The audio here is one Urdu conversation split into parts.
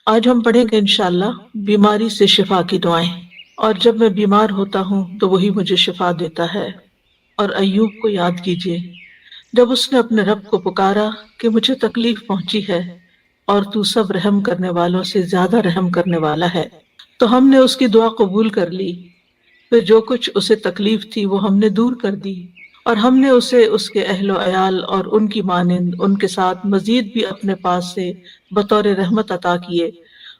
آج ہم پڑھیں گے انشاءاللہ بیماری سے شفا کی دعائیں، اور جب میں بیمار ہوتا ہوں تو وہی مجھے شفا دیتا ہے۔ اور ایوب کو یاد کیجیے جب اس نے اپنے رب کو پکارا کہ مجھے تکلیف پہنچی ہے اور تو سب رحم کرنے والوں سے زیادہ رحم کرنے والا ہے، تو ہم نے اس کی دعا قبول کر لی۔ پھر جو کچھ اسے تکلیف تھی وہ ہم نے دور کر دی، اور ہم نے اسے اس کے اہل و عیال اور ان کی مانند ان کے ساتھ مزید بھی اپنے پاس سے بطور رحمت عطا کیے،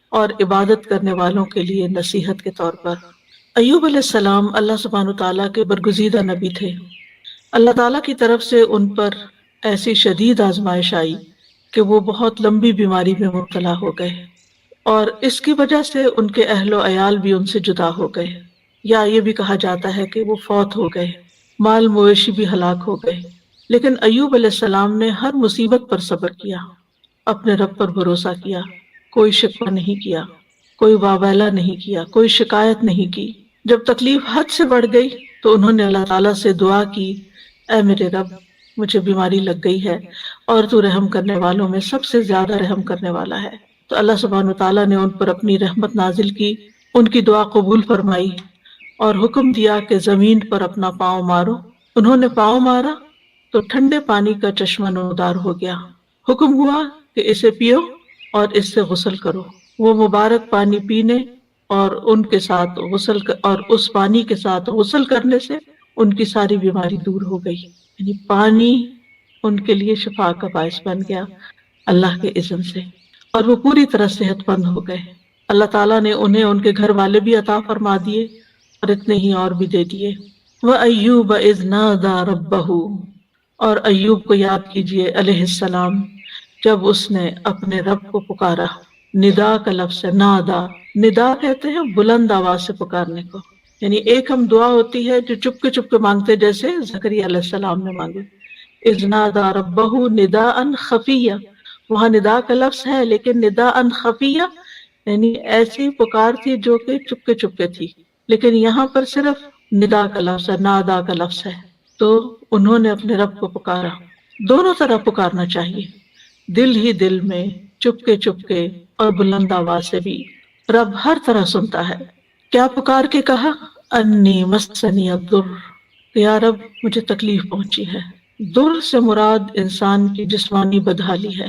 اور عبادت کرنے والوں کے لیے نصیحت کے طور پر۔ ایوب علیہ السلام اللہ سبحانہ تعالیٰ کے برگزیدہ نبی تھے۔ اللہ تعالیٰ کی طرف سے ان پر ایسی شدید آزمائش آئی کہ وہ بہت لمبی بیماری میں مبتلا ہو گئے، اور اس کی وجہ سے ان کے اہل و عیال بھی ان سے جدا ہو گئے، یا یہ بھی کہا جاتا ہے کہ وہ فوت ہو گئے، مال مویشی بھی ہلاک ہو گئے۔ لیکن ایوب علیہ السلام نے ہر مصیبت پر صبر کیا، اپنے رب پر بھروسہ کیا، کوئی شکوہ نہیں کیا، کوئی واویلا نہیں کیا، کوئی شکایت نہیں کی۔ جب تکلیف حد سے بڑھ گئی تو انہوں نے اللہ تعالیٰ سے دعا کی، اے میرے رب، مجھے بیماری لگ گئی ہے اور تو رحم کرنے والوں میں سب سے زیادہ رحم کرنے والا ہے۔ تو اللہ سبحانہ تعالیٰ نے ان پر اپنی رحمت نازل کی، ان کی دعا قبول فرمائی، اور حکم دیا کہ زمین پر اپنا پاؤں مارو۔ انہوں نے پاؤں مارا تو ٹھنڈے پانی کا چشمہ نمودار ہو گیا۔ حکم ہوا کہ اسے پیو اور اس سے غسل کرو۔ وہ مبارک پانی پینے اور ان کے ساتھ اور اس پانی کے ساتھ غسل کرنے سے ان کی ساری بیماری دور ہو گئی۔ یعنی پانی ان کے لیے شفا کا باعث بن گیا اللہ کے اذن سے، اور وہ پوری طرح صحت مند ہو گئے۔ اللہ تعالیٰ نے انہیں ان کے گھر والے بھی عطا فرما دیے، اور اتنے ہی اور بھی دے دیے۔ وَأَيُّوبَ إِذْ نَادَى رَبَّهُ، اور ایوب کو یاد کیجیے علیہ السلام جب اس نے اپنے رب کو پکارا۔ ندا کا لفظ ہے، نادا۔ ندا کہتے ہیں بلند آواز سے پکارنے کو، یعنی ایک ہم دعا ہوتی ہے جو چپ کے مانگتے، جیسے زکریا علیہ السلام نے مانگی، اذ نادا ربہ نداء خفیہ۔ وہاں ندا کا لفظ ہے لیکن نداء خفیہ یعنی ایسی پکار تھی جو کہ چپ کے تھی، لیکن یہاں پر صرف ندا کا لفظ ہے، نادا کا لفظ ہے۔ تو انہوں نے اپنے رب کو پکارا۔ دونوں طرح پکارنا چاہیے، دل ہی دل میں، چپ کے اور بلند آواز سے بھی۔ رب ہر طرح سنتا ہے۔ کیا پکار کے کہا؟ انی مسنی الضر، کہ یا رب مجھے تکلیف پہنچی ہے۔ در سے مراد انسان کی جسمانی بدحالی ہے،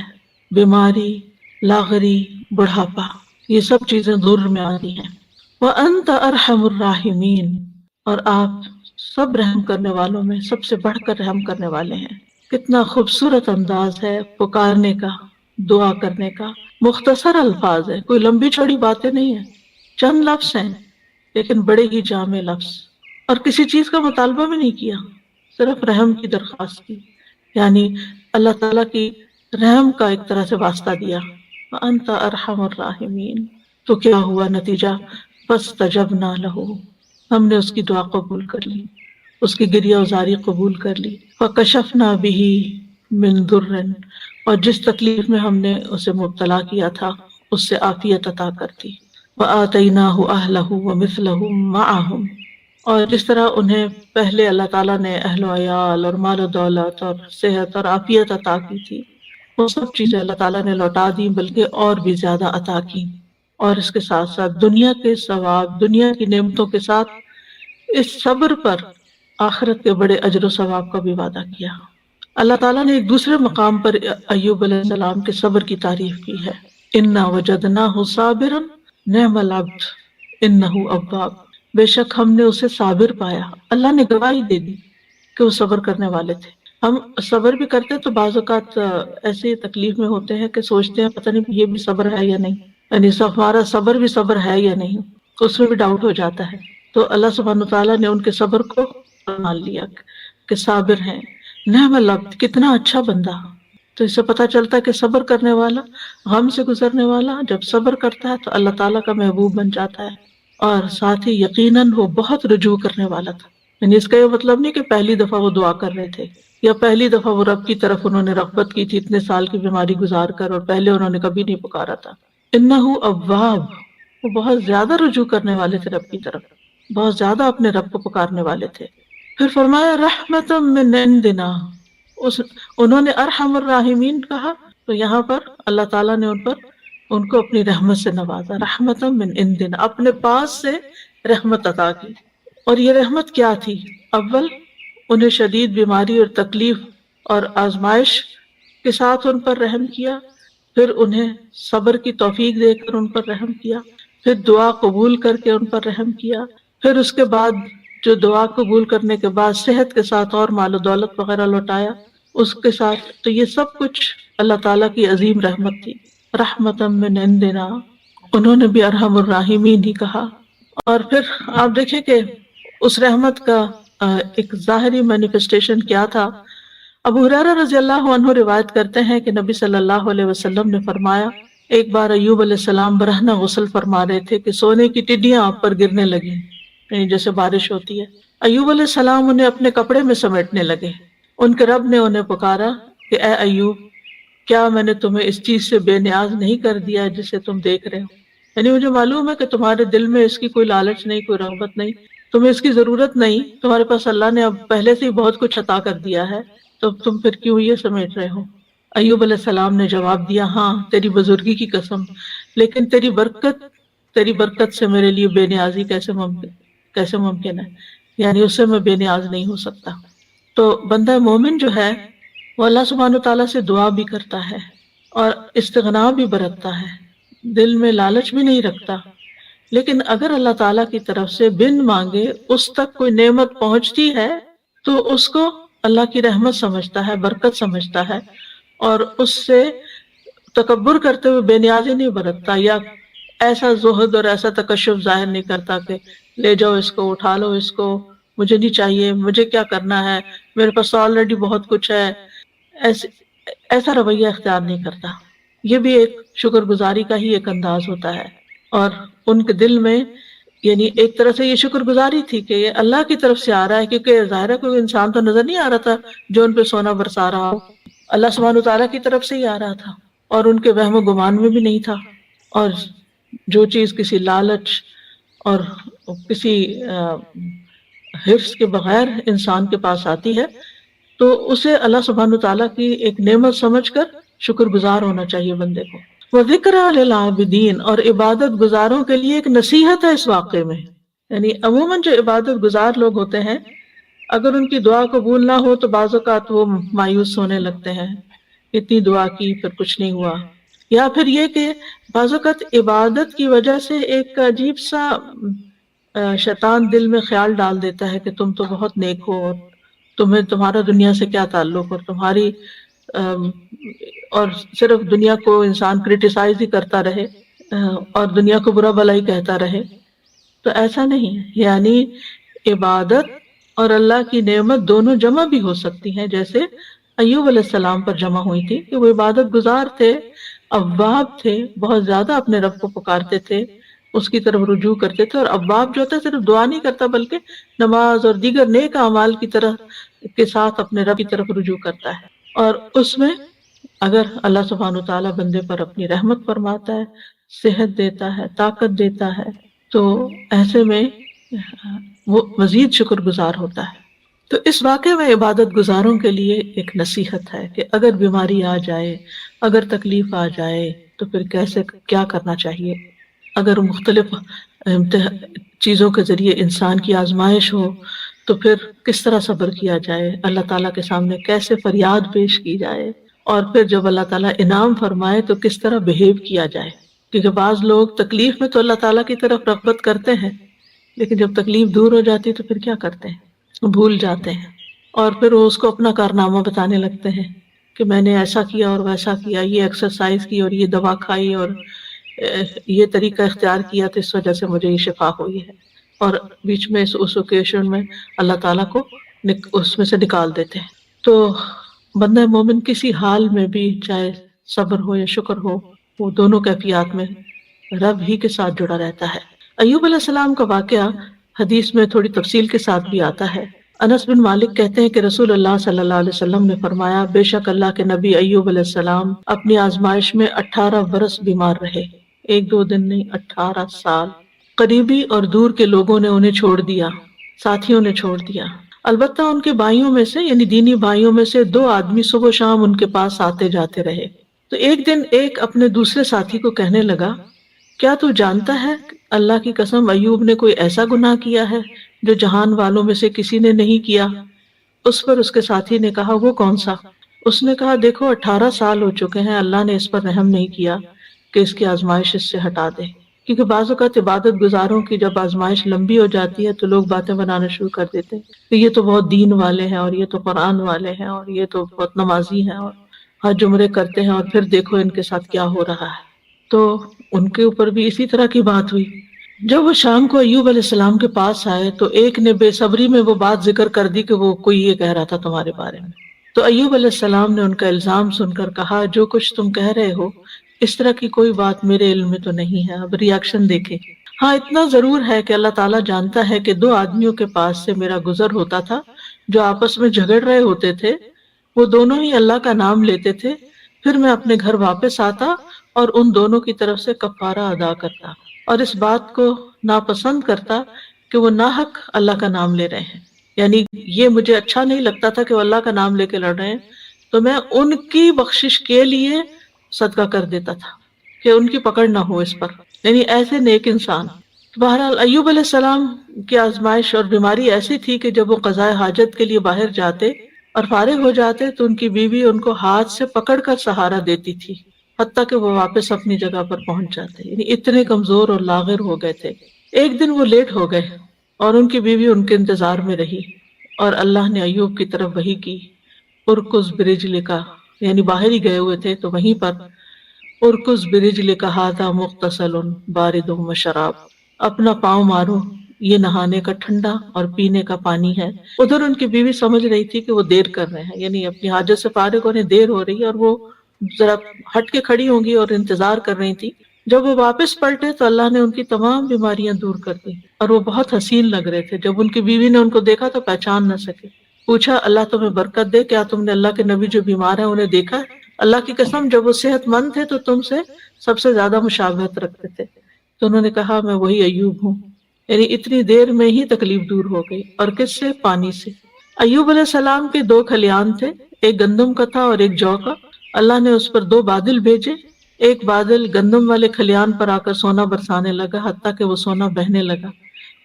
بیماری، لاغری، بڑھاپا، یہ سب چیزیں در میں آتی ہیں۔ وَأَنْتَ أَرْحَمُ الرَّاحِمِينَ، اور آپ سب رحم کرنے والوں میں سب سے بڑھ کر رحم کرنے والے ہیں۔ کتنا خوبصورت انداز ہے پکارنے کا، دعا کرنے کا۔ مختصر الفاظ ہیں، کوئی لمبی چوڑی باتیں نہیں ہیں، چند لفظ ہیں لیکن بڑے ہی جامع لفظ، اور کسی چیز کا مطالبہ بھی نہیں کیا، صرف رحم کی درخواست کی، یعنی اللہ تعالیٰ کی رحم کا ایک طرح سے واسطہ دیا۔ وَأَنْتَ أَرْحَمُ الرَّاحِمِينَ، تو کیا ہوا نتیجہ؟ فَاسْتَجَبْنَا لَهُ، ہم نے اس کی دعا قبول کر لی، اس کی گریہ ازاری قبول کر لی۔ فَكَشَفْنَا بِهِ مِن ضُرٍّ، اور جس تکلیف میں ہم نے اسے مبتلا کیا تھا اس سے عافیت عطا کر دی۔ وَآتَيْنَاهُ أَهْلَهُ وَمِثْلَهُم مَّعَهُمْ، اور جس طرح انہیں پہلے اللہ تعالیٰ نے اہل و عیال اور مال و دولت اور صحت اور عافیت عطا کی تھی، وہ سب چیزیں اللہ تعالیٰ نے لوٹا دی، بلکہ اور بھی زیادہ عطا کی، اور اس کے ساتھ ساتھ دنیا کے ثواب، دنیا کی نعمتوں کے ساتھ اس صبر پر آخرت کے بڑے اجر و ثواب کا بھی وعدہ کیا۔ اللہ تعالیٰ نے ایک دوسرے مقام پر ایوب علیہ السلام کے صبر کی تعریف کی ہے، اِنَّا وَجَدْنَاهُ صَابِرًا نِعْمَ الْعَبْدُ إِنَّهُ أَوَّابٌ، بے شک ہم نے اسے صابر پایا۔ اللہ نے گواہی دے دی کہ وہ صبر کرنے والے تھے۔ ہم صبر بھی کرتے تو بعض اوقات ایسی تکلیف میں ہوتے ہیں کہ سوچتے ہیں پتہ نہیں یہ بھی صبر ہے یا نہیں، یعنی ہمارا صبر بھی صبر ہے یا نہیں، اس میں بھی ڈاؤٹ ہو جاتا ہے۔ تو اللہ سبحانہ تعالیٰ نے ان کے صبر کو مان لیا کہ صابر ہیں۔ نعم العبد، کتنا اچھا بندہ۔ تو اس سے پتہ چلتا ہے کہ صبر کرنے والا، غم سے گزرنے والا جب صبر کرتا ہے تو اللہ تعالیٰ کا محبوب بن جاتا ہے، اور ساتھ ہی یقیناً وہ بہت رجوع کرنے والا تھا۔ یعنی اس کا یہ مطلب نہیں کہ پہلی دفعہ وہ دعا کر رہے تھے، یا پہلی دفعہ وہ رب کی طرف انہوں نے رغبت کی تھی اتنے سال کی بیماری گزار کر، اور پہلے انہوں نے کبھی نہیں پکارا تھا۔ انہ اواب، وہ بہت زیادہ رجوع کرنے والے تھے رب کی طرف، بہت زیادہ اپنے رب کو پکارنے والے تھے۔ پھر فرمایا رحمت من عندنا، انہوں نے ارحم الراحمین کہا تو یہاں پر اللہ تعالیٰ نے ان پر ان کو اپنی رحمت سے نوازا، رحمتم من عندنا، اپنے پاس سے رحمت عطا کی۔ اور یہ رحمت کیا تھی؟ اول انہیں شدید بیماری اور تکلیف اور آزمائش کے ساتھ ان پر رحم کیا، پھر انہیں صبر کی توفیق دے کر ان پر رحم کیا، پھر دعا قبول کر کے ان پر رحم کیا، پھر اس کے بعد جو دعا قبول کرنے کے بعد صحت کے ساتھ اور مال و دولت وغیرہ لوٹایا اس کے ساتھ۔ تو یہ سب کچھ اللہ تعالیٰ کی عظیم رحمت تھی، رحمتم من عندنا، انہوں نے بھی ارحم الراحمین ہی کہا۔ اور پھر آپ دیکھیں کہ اس رحمت کا ایک ظاہری مینیفیسٹیشن کیا تھا۔ ابو ہریرہ رضی اللہ عنہ روایت کرتے ہیں کہ نبی صلی اللہ علیہ وسلم نے فرمایا، ایک بار ایوب علیہ السلام برہنہ غسل فرما رہے تھے کہ سونے کی ٹڈیاں آپ پر گرنے لگیں، یعنی جیسے بارش ہوتی ہے۔ ایوب علیہ السلام انہیں اپنے کپڑے میں سمیٹنے لگے۔ ان کے رب نے انہیں پکارا کہ اے ایوب، کیا میں نے تمہیں اس چیز سے بے نیاز نہیں کر دیا جسے تم دیکھ رہے ہو؟ یعنی مجھے معلوم ہے کہ تمہارے دل میں اس کی کوئی لالچ نہیں، کوئی رغبت نہیں، تمہیں اس کی ضرورت نہیں، تمہارے پاس اللہ نے اب پہلے سے ہی بہت کچھ عطا کر دیا ہے، تو تم پھر کیوں یہ سمیٹ رہے ہو؟ ایوب علیہ السلام نے جواب دیا، ہاں تیری بزرگی کی قسم، لیکن تیری برکت سے میرے لیے بے نیازی کیسے ممکن ہے، یعنی اس سے میں بے نیاز نہیں ہو سکتا۔ تو بندہ مومن جو ہے وہ اللہ سبحانہ تعالیٰ سے دعا بھی کرتا ہے اور استغنا بھی برتتا ہے، دل میں لالچ بھی نہیں رکھتا، لیکن اگر اللہ تعالیٰ کی طرف سے بن مانگے اس تک کوئی نعمت پہنچتی ہے تو اس کو اللہ کی رحمت سمجھتا ہے، برکت سمجھتا ہے، اور اس سے تکبر کرتے ہوئے بے نیازی نہیں برتتا، یا ایسا زہد اور ایسا تکشف ظاہر نہیں کرتا کہ لے جاؤ اس کو، اٹھا لو اس کو، مجھے نہیں چاہیے، مجھے کیا کرنا ہے، میرے پاس آلریڈی بہت کچھ ہے، ایسا رویہ اختیار نہیں کرتا۔ یہ بھی ایک شکر گزاری کا ہی ایک انداز ہوتا ہے، اور ان کے دل میں یعنی ایک طرح سے یہ شکر گزاری تھی کہ یہ اللہ کی طرف سے آ رہا ہے، کیونکہ ظاہر ہے کوئی انسان تو نظر نہیں آ رہا تھا جو ان پہ سونا برسا رہا ہو، اللہ سبحانہ تعالیٰ کی طرف سے ہی آ رہا تھا، اور ان کے وہم و گمان میں بھی نہیں تھا۔ اور جو چیز کسی لالچ اور کسی حرص کے بغیر انسان کے پاس آتی ہے تو اسے اللہ سبحانہ تعالیٰ کی ایک نعمت سمجھ کر شکر گزار ہونا چاہیے بندے کو۔ وَذِكْرَىٰ لِلْعَابِدِينَ، اور عبادت گزاروں کے لیے ایک نصیحت ہے اس واقعے میں۔ یعنی عموماً جو عبادت گزار لوگ ہوتے ہیں اگر ان کی دعا قبول نہ ہو تو بعض اوقات وہ مایوس ہونے لگتے ہیں، اتنی دعا کی پھر کچھ نہیں ہوا، یا پھر یہ کہ بعض اوقات عبادت کی وجہ سے ایک عجیب سا شیطان دل میں خیال ڈال دیتا ہے کہ تم تو بہت نیک ہو، اور تمہارا دنیا سے کیا تعلق، اور تمہاری اور صرف دنیا کو انسان کرٹیسائز ہی کرتا رہے اور دنیا کو برا بھلا ہی کہتا رہے۔ تو ایسا نہیں ہے، یعنی عبادت اور اللہ کی نعمت دونوں جمع بھی ہو سکتی ہیں، جیسے ایوب علیہ السلام پر جمع ہوئی تھی کہ وہ عبادت گزار تھے، اواب تھے، بہت زیادہ اپنے رب کو پکارتے تھے، اس کی طرف رجوع کرتے تھے، اور اواب جو ہوتا ہے صرف دعا نہیں کرتا بلکہ نماز اور دیگر نیک اعمال کی طرح کے ساتھ اپنے رب کی طرف رجوع کرتا ہے۔ اور اس میں اگر اللہ سبحانہ تعالیٰ بندے پر اپنی رحمت فرماتا ہے، صحت دیتا ہے، طاقت دیتا ہے، تو ایسے میں وہ مزید شکر گزار ہوتا ہے۔ تو اس واقعے میں عبادت گزاروں کے لیے ایک نصیحت ہے کہ اگر بیماری آ جائے، اگر تکلیف آ جائے تو پھر کیا کرنا چاہیے، اگر مختلف چیزوں کے ذریعے انسان کی آزمائش ہو تو پھر کس طرح صبر کیا جائے، اللہ تعالیٰ کے سامنے کیسے فریاد پیش کی جائے، اور پھر جب اللہ تعالیٰ انعام فرمائے تو کس طرح بہیو کیا جائے۔ کیونکہ بعض لوگ تکلیف میں تو اللہ تعالیٰ کی طرف رغبت کرتے ہیں، لیکن جب تکلیف دور ہو جاتی تو پھر کیا کرتے ہیں، بھول جاتے ہیں، اور پھر وہ اس کو اپنا کارنامہ بتانے لگتے ہیں کہ میں نے ایسا کیا اور ویسا کیا، یہ ایکسرسائز کی اور یہ دوا کھائی اور یہ طریقہ اختیار کیا تو اس وجہ سے مجھے یہ شفا ہوئی ہے، اور بیچ میں اس اوکیشن میں اللہ تعالیٰ کو اس میں سے نکال دیتے ہیں۔ تو بندہ مومن کسی حال میں بھی، چاہے صبر ہو یا شکر ہو، وہ دونوں کیفیات میں رب ہی کے ساتھ جڑا رہتا ہے۔ ایوب علیہ السلام کا واقعہ حدیث میں تھوڑی تفصیل کے ساتھ بھی آتا ہے۔ انس بن مالک کہتے ہیں کہ رسول اللہ صلی اللہ علیہ وسلم نے فرمایا، بے شک اللہ کے نبی ایوب علیہ السلام اپنی آزمائش میں 18 برس بیمار رہے، ایک دو دن نہیں، 18 سال۔ قریبی اور دور کے لوگوں نے انہیں چھوڑ دیا، ساتھیوں نے چھوڑ دیا، البتہ ان کے بھائیوں میں سے یعنی دینی بھائیوں میں سے 2 آدمی صبح و شام ان کے پاس آتے جاتے رہے۔ تو ایک دن ایک اپنے دوسرے ساتھی کو کہنے لگا، کیا تو جانتا ہے اللہ کی قسم ایوب نے کوئی ایسا گناہ کیا ہے جو جہان والوں میں سے کسی نے نہیں کیا؟ اس پر اس کے ساتھی نے کہا، وہ کون سا؟ اس نے کہا، دیکھو 18 سال ہو چکے ہیں، اللہ نے اس پر رحم نہیں کیا کہ اس کی آزمائش اس سے ہٹا دے۔ کیونکہ بعض اوقات عبادت گزاروں کی جب آزمائش لمبی ہو جاتی ہے تو لوگ باتیں بنانا شروع کر دیتے ہیں کہ یہ تو بہت دین والے ہیں، اور یہ تو قرآن والے ہیں، اور یہ تو بہت نمازی ہیں، اور حج عمرے کرتے ہیں، اور پھر دیکھو ان کے ساتھ کیا ہو رہا ہے۔ تو ان کے اوپر بھی اسی طرح کی بات ہوئی۔ جب وہ شام کو ایوب علیہ السلام کے پاس آئے تو ایک نے بے صبری میں وہ بات ذکر کر دی کہ وہ کوئی یہ کہہ رہا تھا تمہارے بارے میں۔ تو ایوب علیہ السلام نے ان کا الزام سن کر کہا، جو کچھ تم کہہ رہے ہو اس طرح کی کوئی بات میرے علم میں تو نہیں ہے۔ اب ری ایکشن دیکھیں۔ ہاں اتنا ضرور ہے کہ اللہ تعالیٰ جانتا ہے کہ 2 آدمیوں کے پاس سے میرا گزر ہوتا تھا جو آپس میں جھگڑ رہے ہوتے تھے، وہ دونوں ہی اللہ کا نام لیتے تھے، پھر میں اپنے گھر واپس آتا اور ان دونوں کی طرف سے کفارہ ادا کرتا اور اس بات کو ناپسند کرتا کہ وہ ناحق اللہ کا نام لے رہے ہیں، یعنی یہ مجھے اچھا نہیں لگتا تھا کہ وہ اللہ کا نام لے کے لڑ رہے ہیں، تو میں ان کی بخشش کے لیے صدقہ کر دیتا تھا کہ ان کی پکڑ نہ ہو اس پر، یعنی ایسے نیک انسان۔ بہرحال ایوب علیہ السلام کی آزمائش اور بیماری ایسی تھی کہ جب وہ قضاء حاجت کے لیے باہر جاتے اور فارغ ہو جاتے تو ان کی بیوی ان کو ہاتھ سے پکڑ کر سہارا دیتی تھی، حتیٰ کہ وہ واپس اپنی جگہ پر پہنچ جاتے، یعنی اتنے کمزور اور لاغر ہو گئے تھے۔ ایک دن وہ لیٹ ہو گئے اور ان کی بیوی ان کے انتظار میں رہی، اور اللہ نے ایوب کی طرف وحی کی، ارکز برجلک، یعنی باہر ہی گئے ہوئے تھے تو وہیں پر ارکز برجلک ھذا مغتسل بارد وشراب، اپنا پاؤں مارو، یہ نہانے کا ٹھنڈا اور پینے کا پانی ہے۔ ادھر ان کی بیوی سمجھ رہی تھی کہ وہ دیر کر رہے ہیں، یعنی اپنی حاجت سے فارغ ہونے دیر ہو رہی ہے، اور وہ ذرا ہٹ کے کھڑی ہوں گی اور انتظار کر رہی تھی۔ جب وہ واپس پلٹے تو اللہ نے ان کی تمام بیماریاں دور کر دی، اور وہ بہت حسین لگ رہے تھے۔ جب ان کی بیوی نے ان کو دیکھا تو پہچان نہ سکے، پوچھا، اللہ تمہیں برکت دے، کیا تم نے اللہ کے نبی جو بیمار ہیں انہیں دیکھا ہے؟ اللہ کی قسم جب وہ صحت مند تھے تو تم سے سب سے زیادہ مشابہت رکھتے تھے۔ تو انہوں نے کہا، میں وہی ایوب ہوں، یعنی اتنی دیر میں ہی تکلیف دور ہو گئی۔ اور کس سے؟ پانی سے۔ ایوب علیہ السلام کے 2 کھلیان تھے، ایک گندم کا تھا اور ایک جو کا۔ اللہ نے اس پر 2 بادل بھیجے، ایک بادل گندم والے کھلیان پر آ کر سونا برسانے لگا حتیٰ کہ وہ سونا بہنے لگا،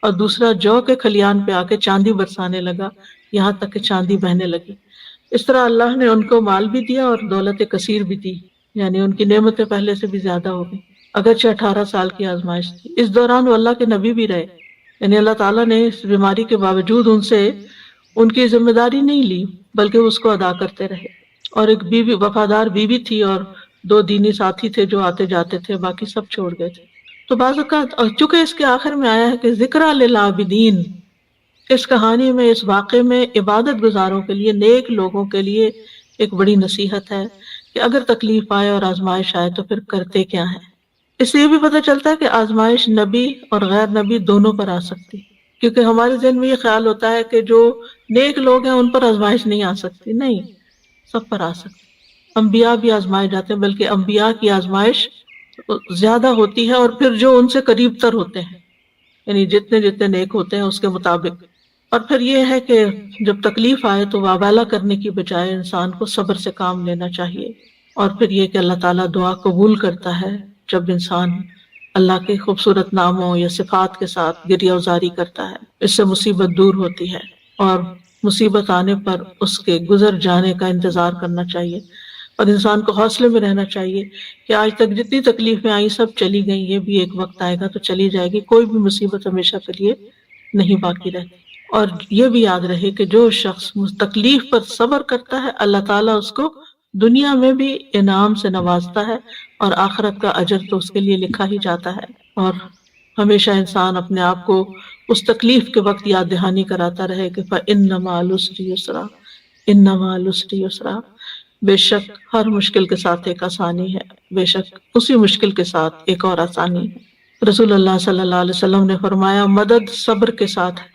اور دوسرا جو کے کھلیان پہ آ کے چاندی برسانے لگا یہاں تک کہ چاندی بہنے لگی۔ اس طرح اللہ نے ان کو مال بھی دیا اور دولت کثیر بھی دی، یعنی ان کی نعمتیں پہلے سے بھی زیادہ ہو گئی، اگرچہ 18 سال کی آزمائش تھی۔ اس دوران وہ اللہ کے نبی بھی رہے، یعنی اللہ تعالیٰ نے اس بیماری کے باوجود ان سے ان کی ذمہ داری نہیں لی بلکہ اس کو ادا کرتے رہے۔ اور ایک بیوی، وفادار بیوی تھی، اور 2 دینی ساتھی تھے جو آتے جاتے تھے، باقی سب چھوڑ گئے تھے۔ تو بعض اوقات، اور چونکہ اس کے آخر میں آیا ہے کہ ذکر للعابدین، اس کہانی میں، اس واقعے میں عبادت گزاروں کے لیے، نیک لوگوں کے لیے ایک بڑی نصیحت ہے کہ اگر تکلیف آئے اور آزمائش آئے تو پھر کرتے کیا ہیں۔ اس سے یہ بھی پتہ چلتا ہے کہ آزمائش نبی اور غیر نبی دونوں پر آ سکتی، کیونکہ ہمارے ذہن میں یہ خیال ہوتا ہے کہ جو نیک لوگ ہیں ان پر آزمائش نہیں آ سکتی، نہیں، سب پر آ سکتی۔ انبیاء بھی آزمائے جاتے ہیں، بلکہ انبیاء کی آزمائش زیادہ ہوتی ہے، اور پھر جو ان سے قریب تر ہوتے ہیں، یعنی جتنے جتنے نیک ہوتے ہیں اس کے مطابق۔ اور پھر یہ ہے کہ جب تکلیف آئے تو واویلا کرنے کی بجائے انسان کو صبر سے کام لینا چاہیے، اور پھر یہ کہ اللہ تعالیٰ دعا قبول کرتا ہے جب انسان اللہ کے خوبصورت ناموں یا صفات کے ساتھ گریہ وزاری کرتا ہے، اس سے مصیبت دور ہوتی ہے، اور مصیبت آنے پر اس کے گزر جانے کا انتظار کرنا چاہیے، اور انسان کو حوصلے میں رہنا چاہیے کہ آج تک جتنی تکلیفیں آئیں سب چلی گئیں، یہ بھی ایک وقت آئے گا تو چلی جائے گی، کوئی بھی مصیبت ہمیشہ کے لیے نہیں باقی رہتی۔ اور یہ بھی یاد رہے کہ جو شخص تکلیف پر صبر کرتا ہے اللہ تعالیٰ اس کو دنیا میں بھی انعام سے نوازتا ہے، اور آخرت کا اجر تو اس کے لیے لکھا ہی جاتا ہے۔ اور ہمیشہ انسان اپنے آپ کو اس تکلیف کے وقت یاد دہانی کراتا رہے کہ فَإِنَّ مَعَ الْعُسْرِ يُسْرًا، إِنَّ مَعَ الْعُسْرِ يُسْرًا، بے شک ہر مشکل کے ساتھ ایک آسانی ہے، بے شک اسی مشکل کے ساتھ ایک اور آسانی ہے۔ رسول اللہ صلی اللہ علیہ وسلم نے فرمایا، مدد صبر کے ساتھ ہے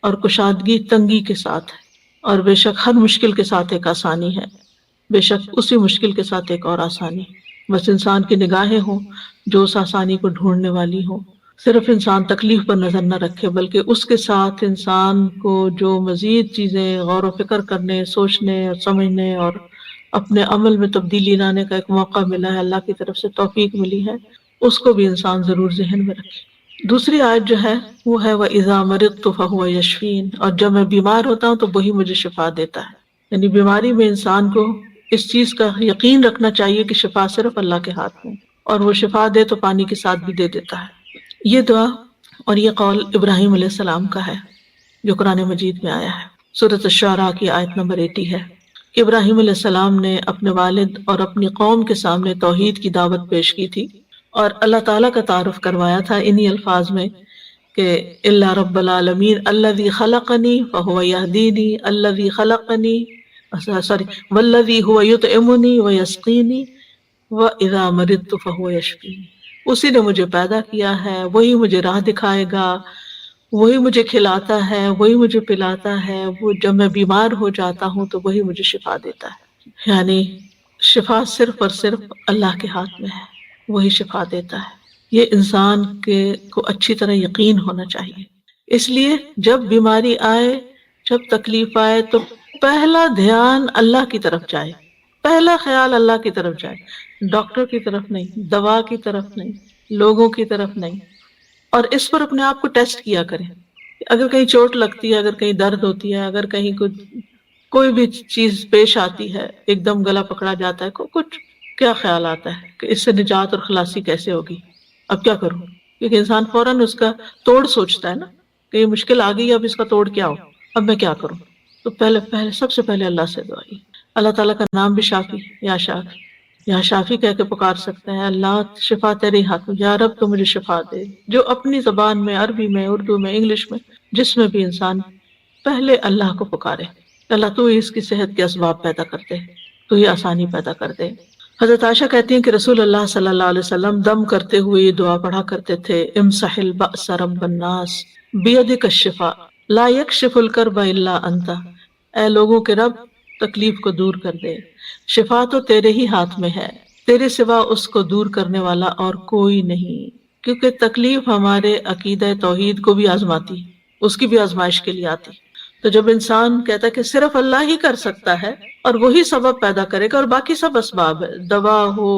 اور کشادگی تنگی کے ساتھ ہے، اور بے شک ہر مشکل کے ساتھ ایک آسانی ہے، بے شک اسی مشکل کے ساتھ ایک اور آسانی۔ بس انسان کی نگاہیں ہوں جو اس آسانی کو ڈھونڈنے والی ہوں، صرف انسان تکلیف پر نظر نہ رکھے بلکہ اس کے ساتھ انسان کو جو مزید چیزیں غور و فکر کرنے، سوچنے اور سمجھنے اور اپنے عمل میں تبدیلی لانے کا ایک موقع ملا ہے، اللہ کی طرف سے توفیق ملی ہے، اس کو بھی انسان ضرور ذہن میں رکھے۔ دوسری آیت جو ہے وہ ہے وَإِذَا مَرِضْتُ فَهُوَ يَشْفِينِ، اور جب میں بیمار ہوتا ہوں تو وہی مجھے شفا دیتا ہے۔ یعنی بیماری میں انسان کو اس چیز کا یقین رکھنا چاہیے کہ شفا صرف اللہ کے ہاتھ میں، اور وہ شفا دے تو پانی کے ساتھ بھی دے دیتا ہے۔ یہ دعا اور یہ قول ابراہیم علیہ السلام کا ہے جو قرآن مجید میں آیا ہے۔ سورۃ الشعراء کی آیت نمبر 80 ہے کہ ابراہیم علیہ السلام نے اپنے والد اور اپنی قوم کے سامنے توحید کی دعوت پیش کی تھی اور اللہ تعالیٰ کا تعارف کروایا تھا انہی الفاظ میں کہ الا رب العالمین الذی خلقنی فہو یہدینی الذی خلقنی والذی هو یطعمنی ویسقینی واذا مرضت فہو یشفینی، اسی نے مجھے پیدا کیا ہے، وہی مجھے راہ دکھائے گا، وہی مجھے کھلاتا ہے، وہی مجھے پلاتا ہے، وہ جب میں بیمار ہو جاتا ہوں تو وہی مجھے شفا دیتا ہے۔ یعنی شفا صرف اور صرف اللہ کے ہاتھ میں ہے، وہی شفا دیتا ہے۔ یہ انسان کو اچھی طرح یقین ہونا چاہیے۔ اس لیے جب بیماری آئے، جب تکلیف آئے تو پہلا دھیان اللہ کی طرف جائے، پہلا خیال اللہ کی طرف جائے، ڈاکٹر کی طرف نہیں، دوا کی طرف نہیں، لوگوں کی طرف نہیں۔ اور اس پر اپنے آپ کو ٹیسٹ کیا کریں، اگر کہیں چوٹ لگتی ہے، اگر کہیں درد ہوتی ہے، اگر کہیں کوئی بھی چیز پیش آتی ہے، ایک دم گلا پکڑا جاتا ہے، کچھ کیا خیال آتا ہے کہ اس سے نجات اور خلاصی کیسے ہوگی، اب کیا کروں؟ کیونکہ انسان فوراً اس کا توڑ سوچتا ہے نا کہ یہ مشکل آ گئی، اب اس کا توڑ کیا ہو، اب میں کیا کروں؟ تو پہلے سب سے پہلے اللہ سے دعائی، اللہ تعالیٰ کا نام بھی شافی، یا شافی، یا شافی کہہ کے پکار سکتے ہیں، اللہ شفا تیرے ہاتھ میں، یا رب تو مجھے شفا دے۔ جو اپنی زبان میں، عربی میں، اردو میں، انگلش میں، جس میں بھی انسان پہلے اللہ کو پکارے، اللہ تو ہی اس کی صحت کے اسباب پیدا کرتے، تو ہی آسانی پیدا کر دے۔ حضرت عائشہ کہتی ہیں کہ رسول اللہ صلی اللہ علیہ وسلم دم کرتے ہوئے یہ دعا پڑھا کرتے تھے، امسح البأس رب الناس بیدک الشفاء لا یکشف الکرب الا انت، اے لوگوں کے رب تکلیف کو دور کر دے، شفا تو تیرے ہی ہاتھ میں ہے، تیرے سوا اس کو دور کرنے والا اور کوئی نہیں۔ کیونکہ تکلیف ہمارے عقیدہ توحید کو بھی آزماتی، اس کی بھی آزمائش کے لیے آتی۔ تو جب انسان کہتا ہے کہ صرف اللہ ہی کر سکتا ہے اور وہی سبب پیدا کرے گا اور باقی سب اسباب ہے، دوا ہو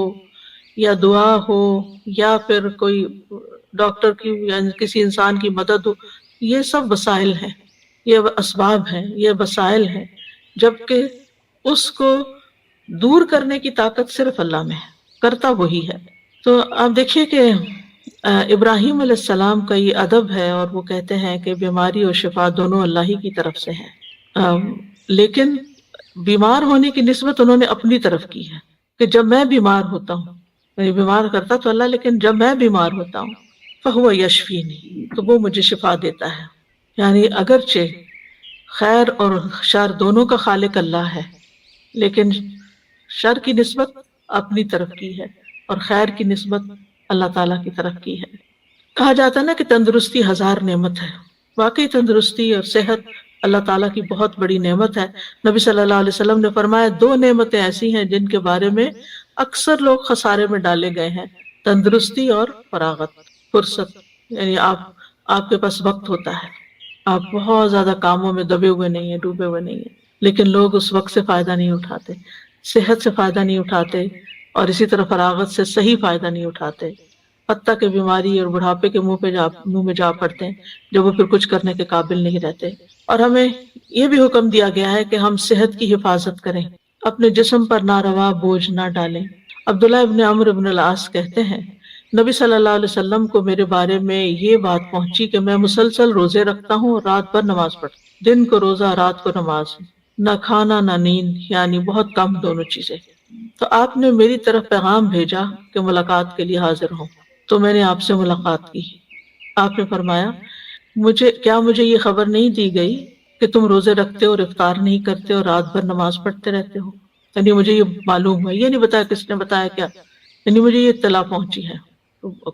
یا دعا ہو یا پھر کوئی ڈاکٹر کی یا کسی انسان کی مدد ہو، یہ سب وسائل ہیں، یہ اسباب ہیں، یہ وسائل ہیں، جبکہ اس کو دور کرنے کی طاقت صرف اللہ میں ہے، کرتا وہی ہے۔ تو آپ دیکھیے کہ ابراہیم علیہ السلام کا یہ ادب ہے، اور وہ کہتے ہیں کہ بیماری اور شفا دونوں اللہ ہی کی طرف سے ہیں، لیکن بیمار ہونے کی نسبت انہوں نے اپنی طرف کی ہے کہ جب میں بیمار ہوتا ہوں، میں بیمار کرتا تو اللہ، لیکن جب میں بیمار ہوتا ہوں فہو یشفینی، تو وہ مجھے شفا دیتا ہے۔ یعنی اگرچہ خیر اور شر دونوں کا خالق اللہ ہے، لیکن شر کی نسبت اپنی طرف کی ہے اور خیر کی نسبت اللہ تعالیٰ کی طرف کی ہے۔ کہا جاتا ہے نا کہ تندرستی 1000 نعمت ہے، واقعی تندرستی اور صحت اللہ تعالیٰ کی بہت بڑی نعمت ہے۔ نبی صلی اللہ علیہ وسلم نے فرمایا 2 نعمتیں ایسی ہیں جن کے بارے میں اکثر لوگ خسارے میں ڈالے گئے ہیں، تندرستی اور فراغت، فرصت۔ یعنی آپ کے پاس وقت ہوتا ہے، آپ بہت زیادہ کاموں میں دبے ہوئے نہیں ہیں، ڈوبے ہوئے نہیں ہیں، لیکن لوگ اس وقت سے فائدہ نہیں اٹھاتے، صحت سے فائدہ نہیں اٹھاتے، اور اسی طرح فراغت سے صحیح فائدہ نہیں اٹھاتے، حتیٰ کہ بیماری اور بڑھاپے کے منہ میں جا پڑتے ہیں جب وہ پھر کچھ کرنے کے قابل نہیں رہتے۔ اور ہمیں یہ بھی حکم دیا گیا ہے کہ ہم صحت کی حفاظت کریں، اپنے جسم پر ناروا بوجھ نہ ڈالیں۔ عبداللہ ابن عمرو ابن العاص کہتے ہیں نبی صلی اللہ علیہ وسلم کو میرے بارے میں یہ بات پہنچی کہ میں مسلسل روزے رکھتا ہوں اور رات بھر نماز پڑھتا ہوں، دن کو روزہ رات کو نماز، نہ کھانا نہ نیند، یعنی بہت کم دونوں چیزیں۔ تو آپ نے میری طرف پیغام بھیجا کہ ملاقات کے لیے حاضر ہوں، تو میں نے آپ سے ملاقات کی۔ آپ نے فرمایا مجھے یہ خبر نہیں دی گئی کہ تم روزے رکھتے ہو اور افطار نہیں کرتے اور رات بھر نماز پڑھتے رہتے ہو؟ یعنی مجھے یہ معلوم ہے، یہ نہیں بتایا کس نے بتایا کیا، یعنی مجھے یہ اطلاع پہنچی ہے،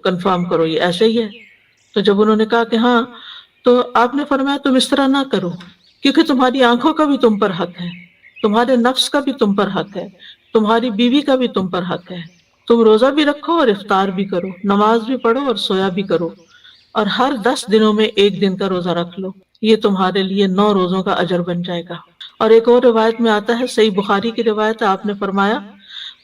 کنفرم کرو یہ ایسے ہی ہے۔ تو جب انہوں نے کہا کہ ہاں، تو آپ نے فرمایا تم اس طرح نہ کرو، کیونکہ تمہاری آنکھوں کا بھی تم پر حق ہے، تمہارے نفس کا بھی تم پر حق ہے، تمہاری بیوی کا بھی تم پر حق ہے۔ تم روزہ بھی رکھو اور افطار بھی کرو، نماز بھی پڑھو اور سویا بھی کرو، اور ہر 10 دنوں میں 1 دن کا روزہ رکھ لو، یہ تمہارے لیے 9 روزوں کا اجر بن جائے گا۔ اور ایک اور روایت میں آتا ہے، صحیح بخاری کی روایت ہے، آپ نے فرمایا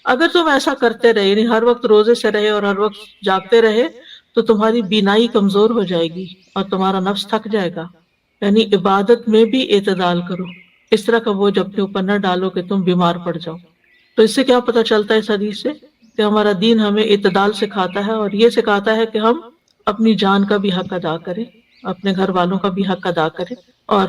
اگر تم ایسا کرتے رہے، یعنی ہر وقت روزے سے رہے اور ہر وقت جاگتے رہے، تو تمہاری بینائی کمزور ہو جائے گی اور تمہارا نفس تھک جائے گا۔ یعنی عبادت میں بھی اعتدال کرو، اس طرح کا بوجھ اپنے اوپر نہ ڈالو کہ تم بیمار پڑ جاؤ۔ تو اس سے کیا پتہ چلتا ہے اس حدیث سے کہ ہمارا دین ہمیں اعتدال سکھاتا ہے، اور یہ سکھاتا ہے کہ ہم اپنی جان کا بھی حق ادا کریں، اپنے گھر والوں کا بھی حق ادا کریں، اور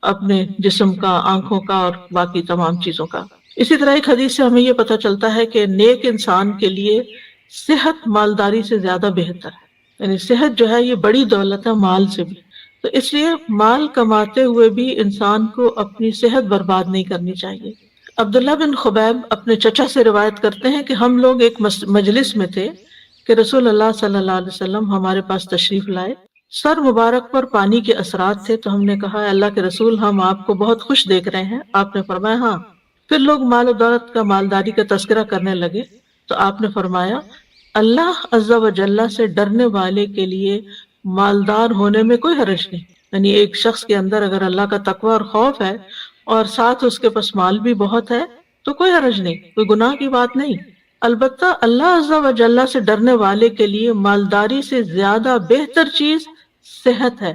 اپنے جسم کا، آنکھوں کا اور باقی تمام چیزوں کا۔ اسی طرح ایک حدیث سے ہمیں یہ پتہ چلتا ہے کہ نیک انسان کے لیے صحت مالداری سے زیادہ بہتر ہے، یعنی صحت جو ہے یہ بڑی دولت ہے مال سے بھی۔ تو اس لیے مال کماتے ہوئے بھی انسان کو اپنی صحت برباد نہیں کرنی چاہیے۔ عبداللہ بن خبیب اپنے چچا سے روایت کرتے ہیں کہ ہم لوگ ایک مجلس میں تھے کہ رسول اللہ صلی اللہ علیہ وسلم ہمارے پاس تشریف لائے، سر مبارک پر پانی کے اثرات تھے، تو ہم نے کہا، اللہ کے رسول ہم آپ کو بہت خوش دیکھ رہے ہیں۔ آپ نے فرمایا ہاں۔ پھر لوگ مال و دولت کا، مالداری کا تذکرہ کرنے لگے، تو آپ نے فرمایا اللہ عز و جل سے ڈرنے والے کے لیے مالدار ہونے میں کوئی حرج نہیں۔ یعنی ایک شخص کے اندر اگر اللہ کا تقوی اور خوف ہے اور ساتھ اس کے پاس مال بھی بہت ہے تو کوئی حرج نہیں، کوئی گناہ کی بات نہیں۔ البتہ اللہ عز و جل سے ڈرنے والے کے لیے مالداری سے زیادہ بہتر چیز صحت ہے،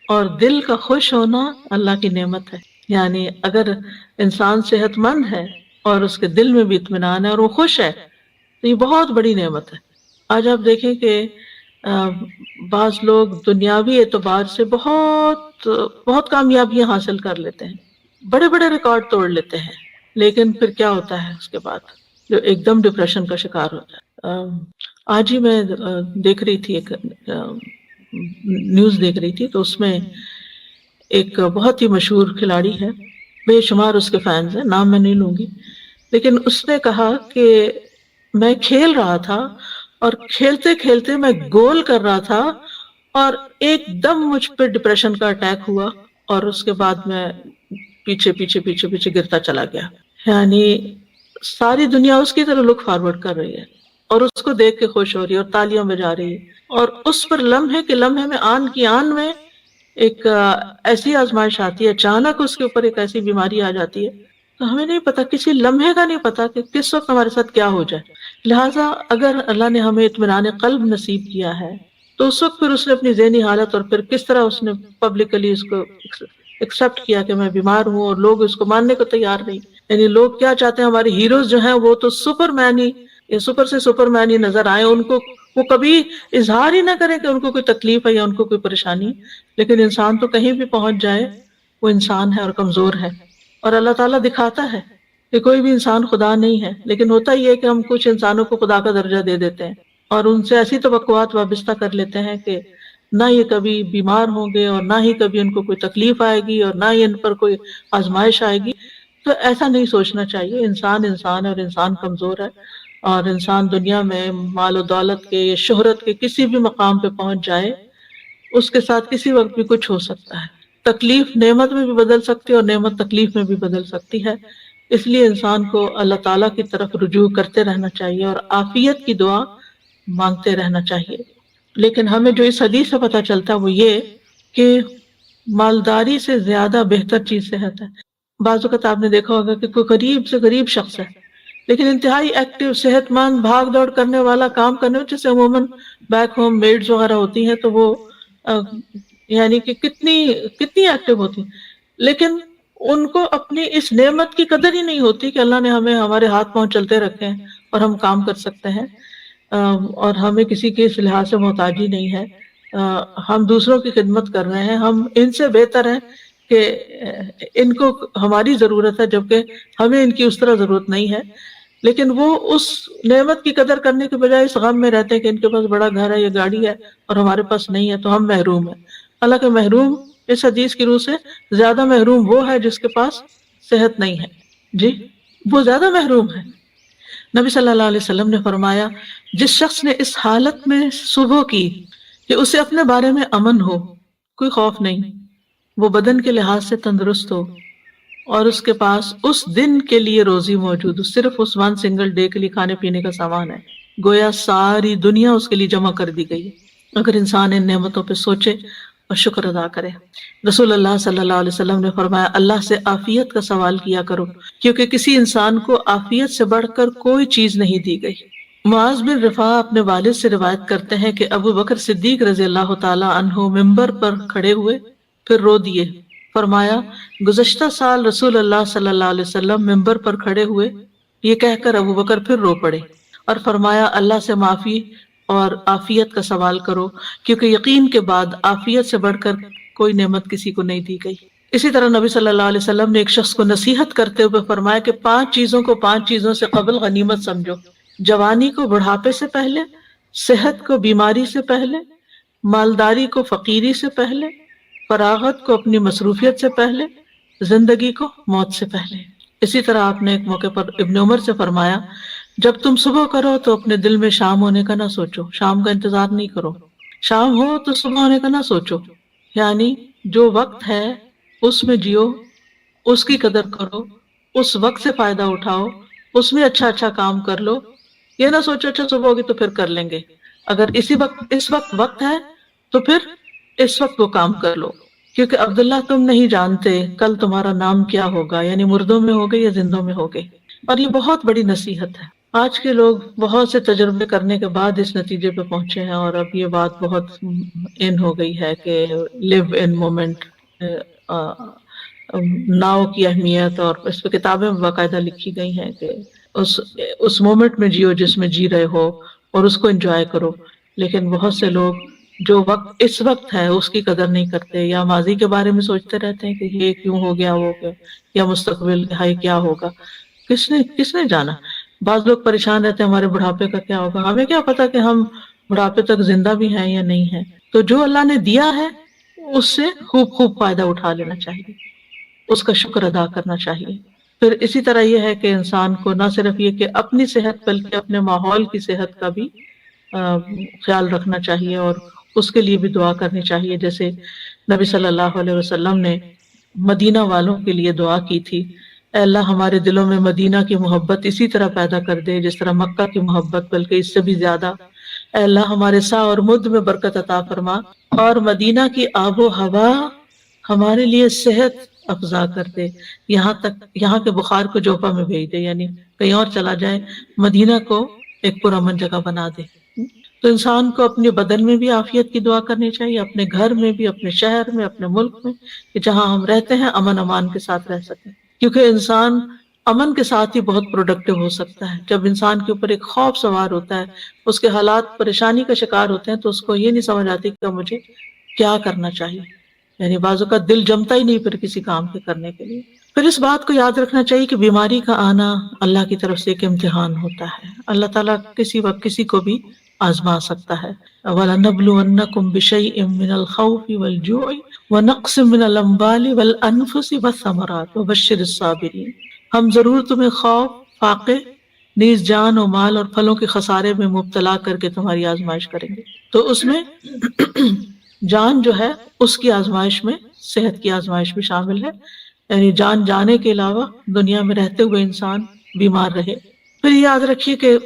اور دل کا خوش ہونا اللہ کی نعمت ہے۔ یعنی اگر انسان صحت مند ہے اور اس کے دل میں بھی اطمینان ہے اور وہ خوش ہے تو یہ بہت بڑی نعمت ہے۔ آج آپ دیکھیں کہ بعض لوگ دنیاوی اعتبار سے بہت بہت کامیابیاں حاصل کر لیتے ہیں، بڑے بڑے ریکارڈ توڑ لیتے ہیں، لیکن پھر کیا ہوتا ہے اس کے بعد؟ جو ایک دم ڈپریشن کا شکار ہوتا ہے۔ آج ہی میں دیکھ رہی تھی، ایک نیوز دیکھ رہی تھی، تو اس میں ایک بہت ہی مشہور کھلاڑی ہے، بے شمار اس کے فینز ہیں، نام میں نہیں لوں گی، لیکن اس نے کہا کہ میں کھیل رہا تھا اور کھیلتے کھیلتے میں گول کر رہا تھا اور ایک دم مجھ پہ ڈپریشن کا اٹیک ہوا، اور اس کے بعد میں پیچھے پیچھے پیچھے پیچھے گرتا چلا گیا۔ یعنی ساری دنیا اس کی طرح لک فارورڈ کر رہی ہے اور اس کو دیکھ کے خوش ہو رہی ہے اور تالیاں بجا رہی ہے، اور اس پر لمحے کے لمحے میں، آن کی آن میں ایک ایسی آزمائش آتی ہے، اچانک اس کے اوپر ایک ایسی بیماری آ جاتی ہے، تو ہمیں نہیں پتا، کسی لمحے کا نہیں پتا کہ کس وقت ہمارے ساتھ کیا ہو جائے۔ لہٰذا اگر اللہ نے ہمیں اطمینان قلب نصیب کیا ہے تو اس وقت پھر اس نے اپنی ذہنی حالت اور پھر کس طرح اس نے پبلکلی اس کو ایکسپٹ کیا کہ میں بیمار ہوں، اور لوگ اس کو ماننے کو تیار نہیں۔ یعنی لوگ کیا چاہتے ہیں، ہمارے ہیروز جو ہیں وہ تو سپر مین ہی یا سپر سے سپر مین ہی نظر آئے، ان کو وہ کبھی اظہار ہی نہ کریں کہ ان کو کوئی تکلیف ہے یا ان کو کوئی پریشانی ہے، لیکن انسان تو کہیں بھی پہنچ جائے وہ انسان ہے اور کمزور ہے، اور اللہ تعالیٰ دکھاتا ہے کہ کوئی بھی انسان خدا نہیں ہے، لیکن ہوتا ہی ہے کہ ہم کچھ انسانوں کو خدا کا درجہ دے دیتے ہیں اور ان سے ایسی توقعات وابستہ کر لیتے ہیں کہ نہ یہ کبھی بیمار ہوں گے اور نہ ہی کبھی ان کو کوئی تکلیف آئے گی اور نہ ہی ان پر کوئی آزمائش آئے گی۔ تو ایسا نہیں سوچنا چاہیے، انسان انسان ہے اور انسان کمزور ہے، اور انسان دنیا میں مال و دولت کے یا شہرت کے کسی بھی مقام پہ پہنچ جائے، اس کے ساتھ کسی وقت بھی کچھ ہو سکتا ہے۔ تکلیف نعمت میں بھی بدل سکتی ہے اور نعمت تکلیف میں بھی بدل سکتی ہے، اس لیے انسان کو اللہ تعالیٰ کی طرف رجوع کرتے رہنا چاہیے اور عافیت کی دعا مانگتے رہنا چاہیے۔ لیکن ہمیں جو اس حدیث سے پتہ چلتا ہے وہ یہ کہ مالداری سے زیادہ بہتر چیز صحت ہے۔ بعض اوقات آپ نے دیکھا ہوگا کہ کوئی غریب سے غریب شخص ہے لیکن انتہائی ایکٹیو، صحت مند، بھاگ دوڑ کرنے والا، کام کرنے والا، جیسے عموماً بیک ہوم میڈز وغیرہ ہوتی ہیں تو وہ یعنی کہ کتنی ایکٹیو ہوتی ہیں، لیکن ان کو اپنی اس نعمت کی قدر ہی نہیں ہوتی کہ اللہ نے ہمیں ہمارے ہاتھ پاؤں چلتے رکھے ہیں اور ہم کام کر سکتے ہیں، اور ہمیں کسی کے اس لحاظ سے محتاجی نہیں ہے، ہم دوسروں کی خدمت کر رہے ہیں، ہم ان سے بہتر ہیں کہ ان کو ہماری ضرورت ہے جبکہ ہمیں ان کی اس طرح ضرورت نہیں ہے، لیکن وہ اس نعمت کی قدر کرنے کے بجائے اس غم میں رہتے ہیں کہ ان کے پاس بڑا گھر ہے یا گاڑی ہے اور ہمارے پاس نہیں ہے تو ہم محروم ہیں۔ حالانکہ محروم اس حدیث کی روح سے زیادہ محروم وہ ہے جس کے پاس صحت نہیں ہے، جی وہ زیادہ محروم ہے۔ نبی صلی اللہ علیہ وسلم نے فرمایا، جس شخص نے اس حالت میں صبح کی کہ اسے اپنے بارے میں امن ہو، کوئی خوف نہیں، وہ بدن کے لحاظ سے تندرست ہو اور اس کے پاس اس دن کے لیے روزی موجود ہو، صرف اس ون سنگل ڈے کے لیے کھانے پینے کا سامان ہے، گویا ساری دنیا اس کے لیے جمع کر دی گئی ہے۔ اگر انسان ان نعمتوں پہ سوچے اور شکر ادا کرے۔ رسول اللہ صلی اللہ علیہ وسلم نے فرمایا اللہ سے عافیت کا سوال کیا کرو، کیونکہ کسی انسان کو عافیت سے بڑھ کر کوئی چیز نہیں دی گئی۔ معاذ بن رفاع اپنے والد سے روایت کرتے ہیں کہ ابو بکر صدیق رضی اللہ تعالی عنہ ممبر پر کھڑے ہوئے پھر رو دیے۔ فرمایا گزشتہ سال رسول اللہ صلی اللہ علیہ وسلم ممبر پر کھڑے ہوئے، یہ کہہ کر ابو بکر پھر رو پڑے اور فرمایا اللہ سے معافی اور عافیت کا سوال کرو، کیونکہ یقین کے بعد عافیت سے بڑھ کر کوئی نعمت کسی کو نہیں دی گئی۔ اسی طرح نبی صلی اللہ علیہ وسلم نے ایک شخص کو نصیحت کرتے ہوئے فرمایا کہ 5 چیزوں کو 5 چیزوں سے قبل غنیمت سمجھو، جوانی کو بڑھاپے سے پہلے، صحت کو بیماری سے پہلے، مالداری کو فقیری سے پہلے، فراغت کو اپنی مصروفیت سے پہلے، زندگی کو موت سے پہلے۔ اسی طرح آپ نے ایک موقع پر ابن عمر سے فرمایا جب تم صبح کرو تو اپنے دل میں شام ہونے کا نہ سوچو، شام کا انتظار نہیں کرو، شام ہو تو صبح ہونے کا نہ سوچو، یعنی جو وقت ہے اس میں جیو، اس کی قدر کرو، اس وقت سے فائدہ اٹھاؤ، اس میں اچھا اچھا کام کر لو، یہ نہ سوچو اچھا صبح ہوگی تو پھر کر لیں گے، اگر اس وقت ہے تو پھر اس وقت وہ کام کر لو، کیونکہ عبداللہ تم نہیں جانتے کل تمہارا نام کیا ہوگا، یعنی مردوں میں ہوگے یا زندوں میں ہوگے۔ اور یہ بہت بڑی نصیحت ہے۔ آج کے لوگ بہت سے تجربے کرنے کے بعد اس نتیجے پہ پہنچے ہیں، اور اب یہ بات بہت ان ہو گئی ہے کہ لیو ان مومنٹ، ناؤ کی اہمیت، اور اس پہ کتابیں باقاعدہ لکھی گئی ہیں کہ اس مومنٹ میں جیو جس میں جی رہے ہو اور اس کو انجوائے کرو۔ لیکن بہت سے لوگ جو وقت اس وقت ہے اس کی قدر نہیں کرتے، یا ماضی کے بارے میں سوچتے رہتے ہیں کہ یہ کیوں ہو گیا وہ گیا، یا مستقبل ہائی کیا ہوگا، کس نے جانا۔ بعض لوگ پریشان رہتے ہیں ہمارے بڑھاپے کا کیا ہوگا، ہمیں کیا پتا کہ ہم بڑھاپے تک زندہ بھی ہیں یا نہیں ہیں۔ تو جو اللہ نے دیا ہے اس سے خوب فائدہ اٹھا لینا چاہیے، اس کا شکر ادا کرنا چاہیے۔ پھر اسی طرح یہ ہے کہ انسان کو نہ صرف یہ کہ اپنی صحت بلکہ اپنے ماحول کی صحت کا بھی خیال رکھنا چاہیے، اور اس کے لیے بھی دعا کرنی چاہیے، جیسے نبی صلی اللہ علیہ وسلم نے مدینہ والوں کے لیے دعا کی تھی، اے اللہ ہمارے دلوں میں مدینہ کی محبت اسی طرح پیدا کر دے جس طرح مکہ کی محبت، بلکہ اس سے بھی زیادہ۔ اے اللہ ہمارے سا اور مد میں برکت عطا فرما، اور مدینہ کی آب و ہوا ہمارے لیے صحت افزا کر دے، یہاں کے بخار کو جوفا میں بھیج دے، یعنی کہیں اور چلا جائے، مدینہ کو ایک پرامن جگہ بنا دے۔ تو انسان کو اپنے بدن میں بھی عافیت کی دعا کرنی چاہیے، اپنے گھر میں بھی، اپنے شہر میں، اپنے ملک میں، کہ جہاں ہم رہتے ہیں امن امان کے ساتھ رہ سکیں، کیونکہ انسان امن کے ساتھ ہی بہت پروڈکٹیو ہو سکتا ہے۔ جب انسان کے اوپر ایک خوف سوار ہوتا ہے، اس کے حالات پریشانی کا شکار ہوتے ہیں، تو اس کو یہ نہیں سمجھ آتی کہ مجھے کیا کرنا چاہیے، یعنی بعض اوقات دل جمتا ہی نہیں پھر کسی کام کے کرنے کے لیے۔ پھر اس بات کو یاد رکھنا چاہیے کہ بیماری کا آنا اللہ کی طرف سے ایک امتحان ہوتا ہے، اللہ تعالیٰ کسی وقت کسی کو بھی آزما سکتا ہے۔ وَلَنَبْلُوَنَّكُمْ بِشَيْءٍ مِّنَ الْخَوْفِ وَالْجُوعِ وَنَقْصٍ مِّنَ الْأَمْوَالِ وَالْأَنفُسِ وَالثَّمَرَاتِ وَبَشِّرِ الصَّابِرِينَ۔ ہم ضرور تمہیں خوف، فاقے، نیز جان و مال اور پھلوں کے خسارے میں مبتلا کر کے تمہاری آزمائش کریں گے۔ تو اس میں جان جو ہے اس کی آزمائش میں صحت کی آزمائش بھی شامل ہے، یعنی جان جانے کے علاوہ دنیا میں رہتے ہوئے انسان بیمار رہے۔ پھر یاد رکھیے کہ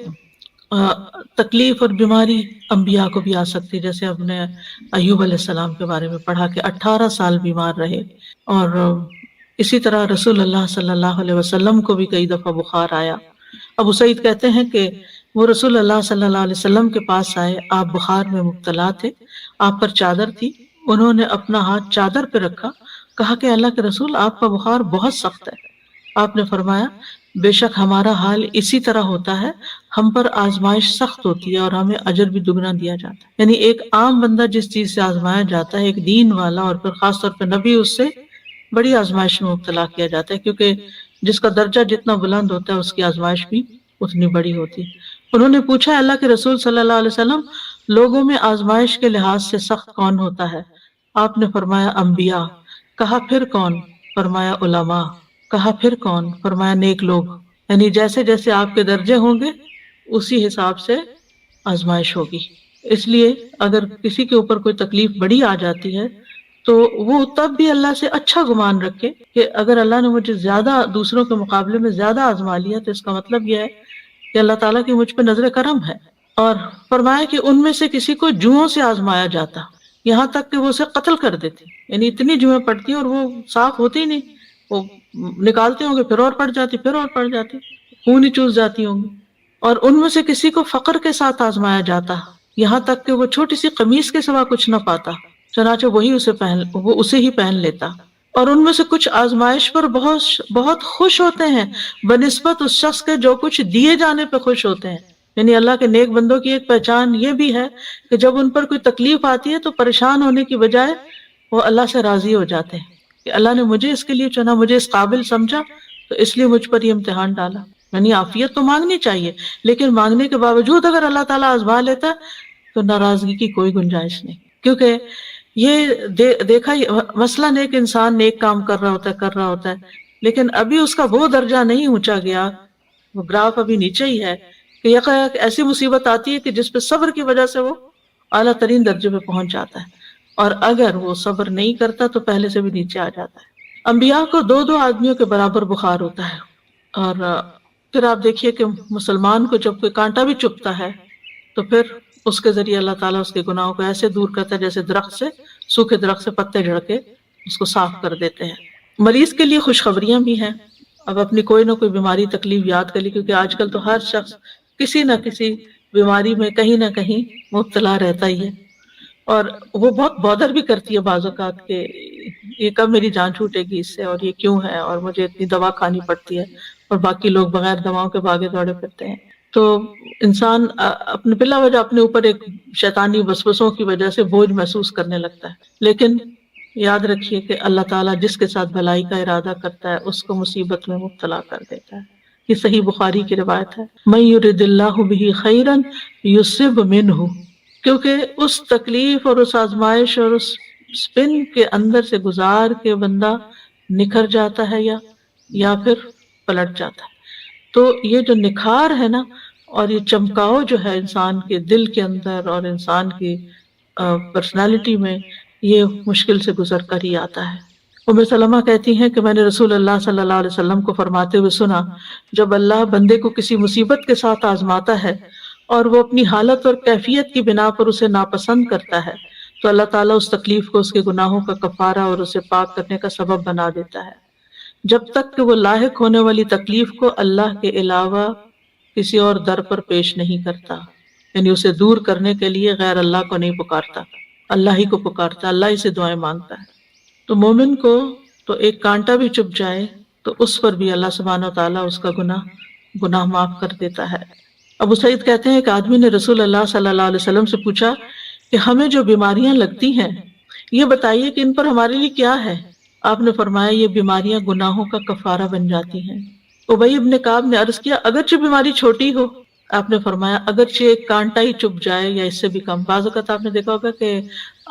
تکلیف اور بیماری انبیاء کو بھی آ سکتی، جیسے ہم نے ایوب علیہ السلام کے بارے میں پڑھا کہ 18 سال بیمار رہے، اور اسی طرح رسول اللہ صلی اللہ علیہ وسلم کو بھی کئی دفعہ بخار آیا۔ ابو سعید کہتے ہیں کہ وہ رسول اللہ صلی اللہ علیہ وسلم کے پاس آئے، آپ بخار میں مبتلا تھے، آپ پر چادر تھی، انہوں نے اپنا ہاتھ چادر پہ رکھا، کہا کہ اللہ کے رسول آپ کا بخار بہت سخت ہے۔ آپ نے فرمایا بے شک ہمارا حال اسی طرح ہوتا ہے، ہم پر آزمائش سخت ہوتی ہے اور ہمیں اجر بھی دگنا دیا جاتا ہے۔ یعنی ایک عام بندہ جس چیز سے آزمایا جاتا ہے، ایک دین والا اور پھر خاص طور پہ نبی، اس سے بڑی آزمائش میں مبتلا کیا جاتا ہے، کیونکہ جس کا درجہ جتنا بلند ہوتا ہے اس کی آزمائش بھی اتنی بڑی ہوتی ہے۔ انہوں نے پوچھا اللہ کے رسول صلی اللہ علیہ وسلم لوگوں میں آزمائش کے لحاظ سے سخت کون ہوتا ہے؟ آپ نے فرمایا انبیاء۔ کہا پھر کون؟ فرمایا علماء۔ کہا پھر کون؟ فرمایا نیک لوگ۔ یعنی جیسے جیسے آپ کے درجے ہوں گے اسی حساب سے آزمائش ہوگی۔ اس لیے اگر کسی کے اوپر کوئی تکلیف بڑی آ جاتی ہے تو وہ تب بھی اللہ سے اچھا گمان رکھے کہ اگر اللہ نے مجھے زیادہ دوسروں کے مقابلے میں زیادہ آزما لیا تو اس کا مطلب یہ ہے کہ اللہ تعالیٰ کی مجھ پہ نظر کرم ہے۔ اور فرمایا کہ ان میں سے کسی کو جوؤں سے آزمایا جاتا، یہاں تک کہ وہ اسے قتل کر دیتے، یعنی اتنی جمیں پڑتی ہیں اور وہ صاف ہوتی ہی نہیں، وہ نکالتے ہوں گے پھر اور پڑ جاتی، پھر اور پڑ جاتی، خون ہی چوس جاتی ہوں گی۔ اور ان میں سے کسی کو فقر کے ساتھ آزمایا جاتا، یہاں تک کہ وہ چھوٹی سی قمیص کے سوا کچھ نہ پاتا، چنانچہ وہ اسے ہی پہن لیتا۔ اور ان میں سے کچھ آزمائش پر بہت بہت خوش ہوتے ہیں بنسبت اس شخص کے جو کچھ دیے جانے پہ خوش ہوتے ہیں۔ یعنی اللہ کے نیک بندوں کی ایک پہچان یہ بھی ہے کہ جب ان پر کوئی تکلیف آتی ہے تو پریشان ہونے کی بجائے وہ اللہ سے راضی ہو جاتے ہیں کہ اللہ نے مجھے اس کے لیے چنا، مجھے اس قابل سمجھا، تو اس لیے مجھ پر یہ امتحان ڈالا۔ یعنی عافیت تو مانگنی چاہیے، لیکن مانگنے کے باوجود اگر اللہ تعالیٰ آزما لیتا ہے تو ناراضگی کی کوئی گنجائش نہیں، کیونکہ یہ دیکھا مثلاً ایک انسان نیک کام کر رہا ہوتا ہے لیکن ابھی اس کا وہ درجہ نہیں اونچا گیا، وہ گراف ابھی نیچے ہی ہے، کہ یکایک ایسی مصیبت آتی ہے کہ جس پہ صبر کی وجہ سے وہ اعلیٰ ترین درجے پہ پہنچ جاتا ہے، اور اگر وہ صبر نہیں کرتا تو پہلے سے بھی نیچے آ جاتا ہے۔ انبیاء کو دو دو آدمیوں کے برابر بخار ہوتا ہے، اور پھر آپ دیکھیے کہ مسلمان کو جب کوئی کانٹا بھی چبھتا ہے تو پھر اس کے ذریعے اللہ تعالیٰ اس کے گناہوں کو ایسے دور کرتا ہے جیسے سوکھے درخت سے پتے جھڑ کے اس کو صاف کر دیتے ہیں۔ مریض کے لیے خوشخبریاں بھی ہیں، اب اپنی کوئی نہ کوئی بیماری تکلیف یاد کر لی، کیونکہ آج کل تو ہر شخص کسی نہ کسی بیماری میں کہیں نہ کہیں مبتلا رہتا ہی ہے، اور وہ بہت بودر بھی کرتی ہے بعض اوقات کہ یہ کب میری جان چھوٹے گی اس سے، اور یہ کیوں ہے، اور مجھے اتنی دوا کھانی پڑتی ہے، اور باقی لوگ بغیر دواؤں کے بھاگے دوڑے پھرتے ہیں۔ تو انسان اپنے بلا وجہ اپنے اوپر ایک شیطانی وسوسوں کی وجہ سے بوجھ محسوس کرنے لگتا ہے، لیکن یاد رکھیے کہ اللہ تعالیٰ جس کے ساتھ بھلائی کا ارادہ کرتا ہے اس کو مصیبت میں مبتلا کر دیتا ہے۔ یہ صحیح بخاری کی روایت ہے، من یرد اللہ بہ خیرا یصب منہ، کیونکہ اس تکلیف اور اس آزمائش اور اس سپن کے اندر سے گزار کے بندہ نکھر جاتا ہے یا پھر پلٹ جاتا ہے۔ تو یہ جو نکھار ہے نا، اور یہ چمکاؤ جو ہے انسان کے دل کے اندر اور انسان کی پرسنالٹی میں، یہ مشکل سے گزر کر ہی آتا ہے۔ ام سلمہ کہتی ہیں کہ میں نے رسول اللہ صلی اللہ علیہ وسلم کو فرماتے ہوئے سنا، جب اللہ بندے کو کسی مصیبت کے ساتھ آزماتا ہے اور وہ اپنی حالت اور کیفیت کی بنا پر اسے ناپسند کرتا ہے تو اللہ تعالیٰ اس تکلیف کو اس کے گناہوں کا کفارہ اور اسے پاک کرنے کا سبب بنا دیتا ہے، جب تک کہ وہ لاحق ہونے والی تکلیف کو اللہ کے علاوہ کسی اور در پر پیش نہیں کرتا، یعنی اسے دور کرنے کے لیے غیر اللہ کو نہیں پکارتا، اللہ ہی کو پکارتا، اللہ ہی سے دعائیں مانگتا ہے۔ تو مومن کو تو ایک کانٹا بھی چبھ جائے تو اس پر بھی اللہ سبحانہ و تعالیٰ اس کا گناہ معاف کر دیتا ہے۔ ابو سعید کہتے ہیں کہ آدمی نے رسول اللہ صلی اللہ علیہ وسلم سے پوچھا کہ ہمیں جو بیماریاں لگتی ہیں یہ بتائیے کہ ان پر ہمارے لیے کیا ہے؟ آپ نے فرمایا یہ بیماریاں گناہوں کا کفارہ بن جاتی ہیں۔ ابی ابن کعب نے عرض کیا اگرچہ بیماری چھوٹی ہو؟ آپ نے فرمایا اگرچہ ایک کانٹا ہی چبھ جائے یا اس سے بھی کم۔ بعض اوقات آپ نے دیکھا ہوگا کہ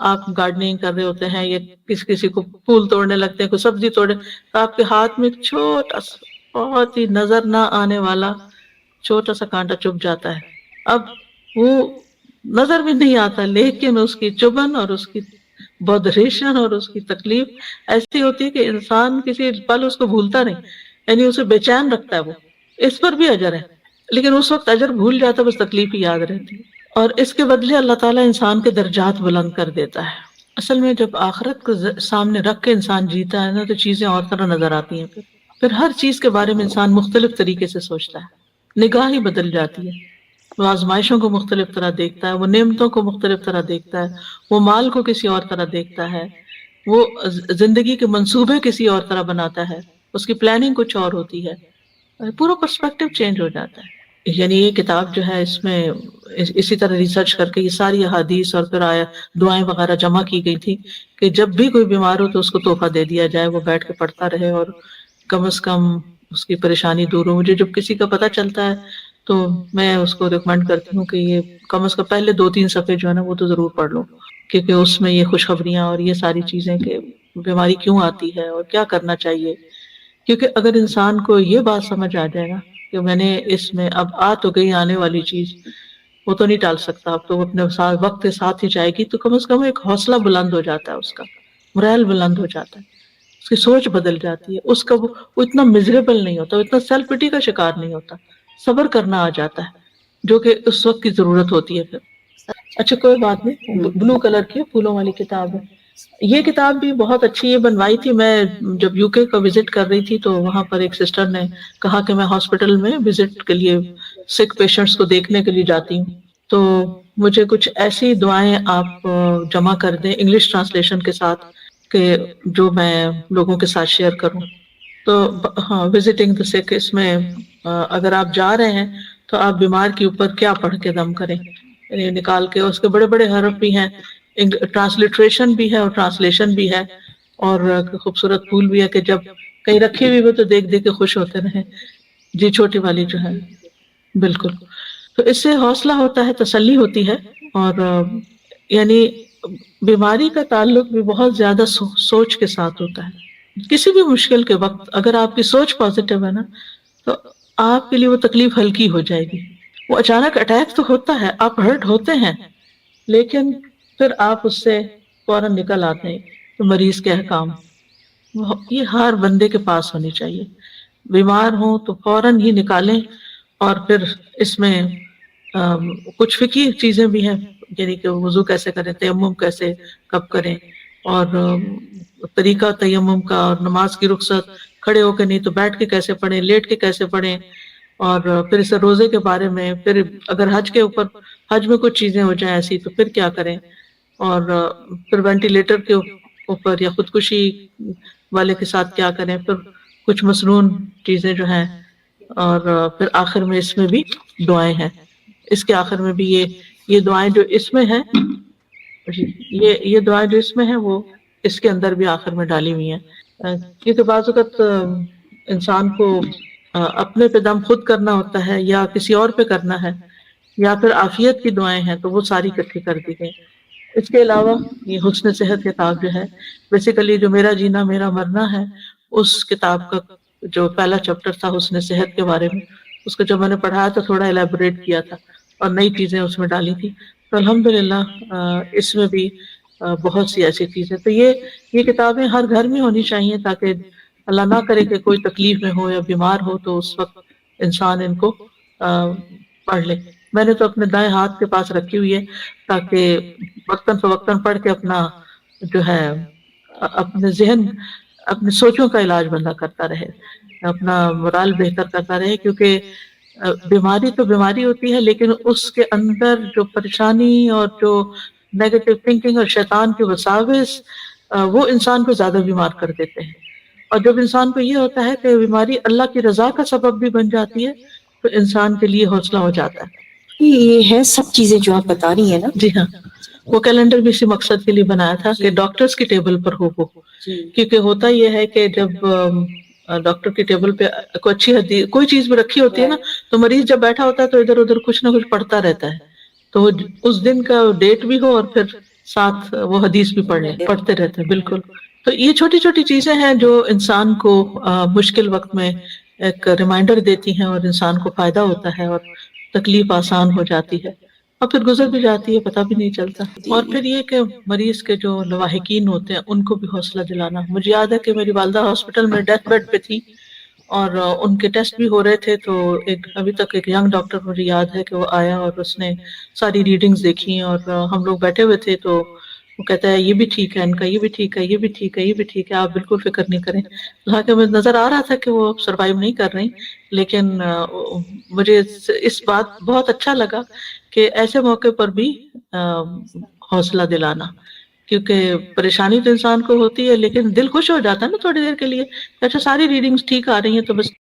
آپ گارڈننگ کر رہے ہوتے ہیں یا کسی کو پھول توڑنے لگتے ہیں، کوئی سبزی توڑے، تو آپ کے ہاتھ میں ایک چھوٹا سا بہت ہی نظر نہ آنے والا چھوٹا سا کانٹا چبھ جاتا ہے۔ اب وہ نظر بھی نہیں آتا، لیکن اس کی چبھن اور اس کی بودریشن اور اس کی تکلیف ایسی ہوتی ہے کہ انسان کسی پل اس کو بھولتا نہیں، یعنی اسے بے چین رکھتا ہے۔ وہ اس پر بھی اجر ہے، لیکن اس وقت اجر بھول جاتا ہے، بس تکلیف ہی یاد رہتی ہے، اور اس کے بدلے اللہ تعالیٰ انسان کے درجات بلند کر دیتا ہے۔ اصل میں جب آخرت کو سامنے رکھ کے انسان جیتا ہے نا تو چیزیں اور طرح نظر آتی ہیں، پھر ہر چیز کے بارے میں انسان مختلف طریقے سے سوچتا ہے، نگاہ ہی بدل جاتی ہے، وہ آزمائشوں کو مختلف طرح دیکھتا ہے، وہ نعمتوں کو مختلف طرح دیکھتا ہے، وہ مال کو کسی اور طرح دیکھتا ہے، وہ زندگی کے منصوبے کسی اور طرح بناتا ہے، اس کی پلاننگ کچھ اور ہوتی ہے، پورا پرسپیکٹو چینج ہو جاتا ہے۔ یعنی یہ کتاب جو ہے اس میں اسی طرح ریسرچ کر کے یہ ساری احادیث اور پھر دعائیں وغیرہ جمع کی گئی تھی کہ جب بھی کوئی بیمار ہو تو اس کو تحفہ دے دیا جائے، وہ بیٹھ کے پڑھتا رہے اور کم از کم اس کی پریشانی دور ہو۔ مجھے جب کسی کا پتہ چلتا ہے تو میں اس کو ریکمینڈ کرتی ہوں کہ یہ کم از کم پہلے 2-3 صفحے جو ہے نا وہ تو ضرور پڑھ لو، کیونکہ اس میں یہ خوشخبریاں اور یہ ساری چیزیں کہ بیماری کیوں آتی ہے اور کیا کرنا چاہیے۔ کیونکہ اگر انسان کو یہ بات سمجھ آ جائے گا کہ میں نے اس میں اب آ تو گئی آنے والی چیز، وہ تو نہیں ٹال سکتا، اب تو وہ اپنے وقت کے ساتھ ہی جائے گی، تو کم از کم ایک حوصلہ بلند ہو جاتا ہے، اس کا morale بلند ہو جاتا ہے، اس کی سوچ بدل جاتی ہے، اس کا وہ اتنا میزریبل نہیں ہوتا، وہ اتنا سیلف پٹی کا شکار نہیں ہوتا، صبر کرنا آ جاتا ہے جو کہ اس وقت کی ضرورت ہوتی ہے۔ پھر اچھا کوئی بات نہیں، بلو کلر کی پھولوں والی کتاب ہے. یہ کتاب بھی بہت اچھی ہے، بنوائی تھی میں جب یو کے کو وزٹ کر رہی تھی، تو وہاں پر ایک سسٹر نے کہا کہ میں ہاسپٹل میں وزٹ کے لیے سک پیشنٹس کو دیکھنے کے لیے جاتی ہوں، تو مجھے کچھ ایسی دعائیں آپ جمع کر دیں انگلش ٹرانسلیشن کے ساتھ کہ جو میں لوگوں کے ساتھ شیئر کروں. تو ہاں، وزٹنگ دا سک، اس میں اگر آپ جا رہے ہیں تو آپ بیمار کے اوپر کیا پڑھ کے دم کریں، یعنی نکال کے اس کے بڑے بڑے حرف بھی ہیں، ٹرانسلیٹریشن بھی ہے اور ٹرانسلیشن بھی ہے، اور خوبصورت پھول بھی ہے کہ جب کہیں رکھی ہوئی ہو تو دیکھ دیکھ کے خوش ہوتے رہیں. جی چھوٹی والی جو ہے، بالکل. تو اس سے حوصلہ ہوتا ہے، تسلی ہوتی ہے، اور یعنی بیماری کا تعلق بھی بہت زیادہ سوچ کے ساتھ ہوتا ہے. کسی بھی مشکل کے وقت اگر آپ کی سوچ پازیٹیو ہے نا، تو آپ کے لیے وہ تکلیف ہلکی ہو جائے گی. وہ اچانک اٹیک تو ہوتا ہے، آپ ہرٹ ہوتے ہیں، لیکن پھر آپ اس سے فوراً نکل آتے ہیں. تو مریض کے احکام یہ ہر بندے کے پاس ہونی چاہیے. بیمار ہوں تو فوراً ہی نکالیں. اور پھر اس میں کچھ فقہی چیزیں بھی ہیں، یعنی کہ وضو کیسے کریں، تیمم کیسے کب کریں، اور طریقہ تیمم کا، اور نماز کی رخصت کھڑے ہو کے نہیں تو بیٹھ کے کیسے پڑھیں، لیٹ کے کیسے پڑھیں، اور پھر اس روزے کے بارے میں، پھر اگر حج کے اوپر، حج میں کچھ چیزیں ہو جائیں ایسی تو پھر کیا کریں، اور پھر وینٹیلیٹر کے اوپر یا خودکشی والے کے ساتھ کیا کریں، پھر کچھ مسنون چیزیں جو ہیں، اور پھر آخر میں اس میں بھی دعائیں ہیں. اس کے آخر میں بھی یہ دعائیں جو اس میں ہیں، یہ دعائیں جو اس میں ہیں وہ اس کے اندر بھی آخر میں ڈالی ہوئی ہیں. کیونکہ بعض اوقات انسان کو اپنے پہ دم خود کرنا ہوتا ہے، یا کسی اور پہ کرنا ہے، یا پھر عافیت کی دعائیں ہیں تو وہ ساری اکٹھی کر دی گئی. اس کے علاوہ یہ حسن صحت کتاب جو ہے، بیسیکلی جو میرا جینا میرا مرنا ہے، اس کتاب کا جو پہلا چیپٹر تھا حسن صحت کے بارے میں، اس کو جب میں نے پڑھایا تو تھوڑا الیبوریٹ کیا تھا اور نئی چیزیں اس میں ڈالی تھی. تو الحمدللہ اس میں بھی بہت سی ایسی چیزیں. تو یہ کتابیں ہر گھر میں ہونی چاہیے، تاکہ اللہ نہ کرے کہ کوئی تکلیف میں ہو یا بیمار ہو تو اس وقت انسان ان کو پڑھ لے. میں نے تو اپنے دائیں ہاتھ کے پاس رکھی ہوئی ہے، تاکہ وقتاً فوقتاً پڑھ کے اپنا جو ہے اپنے ذہن، اپنی سوچوں کا علاج بندہ کرتا رہے، اپنا مورال بہتر کرتا رہے. کیونکہ بیماری تو بیماری ہوتی ہے، لیکن اس کے اندر جو پریشانی اور جو نیگیٹو تھنکنگ اور شیطان کے وساوس وہ انسان کو زیادہ بیمار کر دیتے ہیں. اور جب انسان کو یہ ہوتا ہے کہ بیماری اللہ کی رضا کا سبب بھی بن جاتی ہے، تو انسان کے لیے حوصلہ ہو جاتا ہے. یہ ہے سب چیزیں جو آپ بتا رہی ہیں نا. جی ہاں، وہ کیلنڈر بھی اسی مقصد کے لیے بنایا تھا کہ ڈاکٹرز کی ٹیبل پر ہو وہ. کیونکہ ہوتا یہ ہے کہ جب ڈاکٹر کی ٹیبل پہ کوئی اچھی حدیث کوئی چیز بھی رکھی ہوتی ہے نا، تو مریض جب بیٹھا ہوتا ہے تو ادھر ادھر کچھ نہ کچھ پڑھتا رہتا ہے. تو وہ اس دن کا ڈیٹ بھی ہو اور پھر ساتھ وہ حدیث بھی پڑھتے رہتے ہیں. بالکل. تو یہ چھوٹی چھوٹی چیزیں ہیں جو انسان کو مشکل وقت میں ایک ریمائنڈر دیتی ہیں، اور انسان کو فائدہ ہوتا ہے، اور تکلیف آسان ہو جاتی ہے، اور پھر گزر بھی جاتی ہے، پتہ بھی نہیں چلتا. اور پھر یہ کہ مریض کے جو لواحقین ہوتے ہیں ان کو بھی حوصلہ دلانا. مجھے یاد ہے کہ میری والدہ ہاسپٹل میں ڈیتھ بیڈ پہ تھی، اور ان کے ٹیسٹ بھی ہو رہے تھے. تو ابھی تک ایک ینگ ڈاکٹر مجھے یاد ہے کہ وہ آیا اور اس نے ساری ریڈنگز دیکھی، اور ہم لوگ بیٹھے ہوئے تھے تو وہ کہتا ہے یہ بھی ٹھیک ہے، ان کا یہ بھی ٹھیک ہے، یہ بھی ٹھیک ہے، یہ بھی ٹھیک ہے، آپ بالکل فکر نہیں کریں. حالانکہ مجھے نظر آ رہا تھا کہ وہ سروائیو نہیں کر رہی، لیکن مجھے اس بات بہت اچھا لگا کہ ایسے موقع پر بھی حوصلہ دلانا. کیونکہ پریشانی تو انسان کو ہوتی ہے، لیکن دل خوش ہو جاتا ہے نا تھوڑی دیر کے لیے. اچھا ساری ریڈنگز ٹھیک آ رہی ہیں تو بس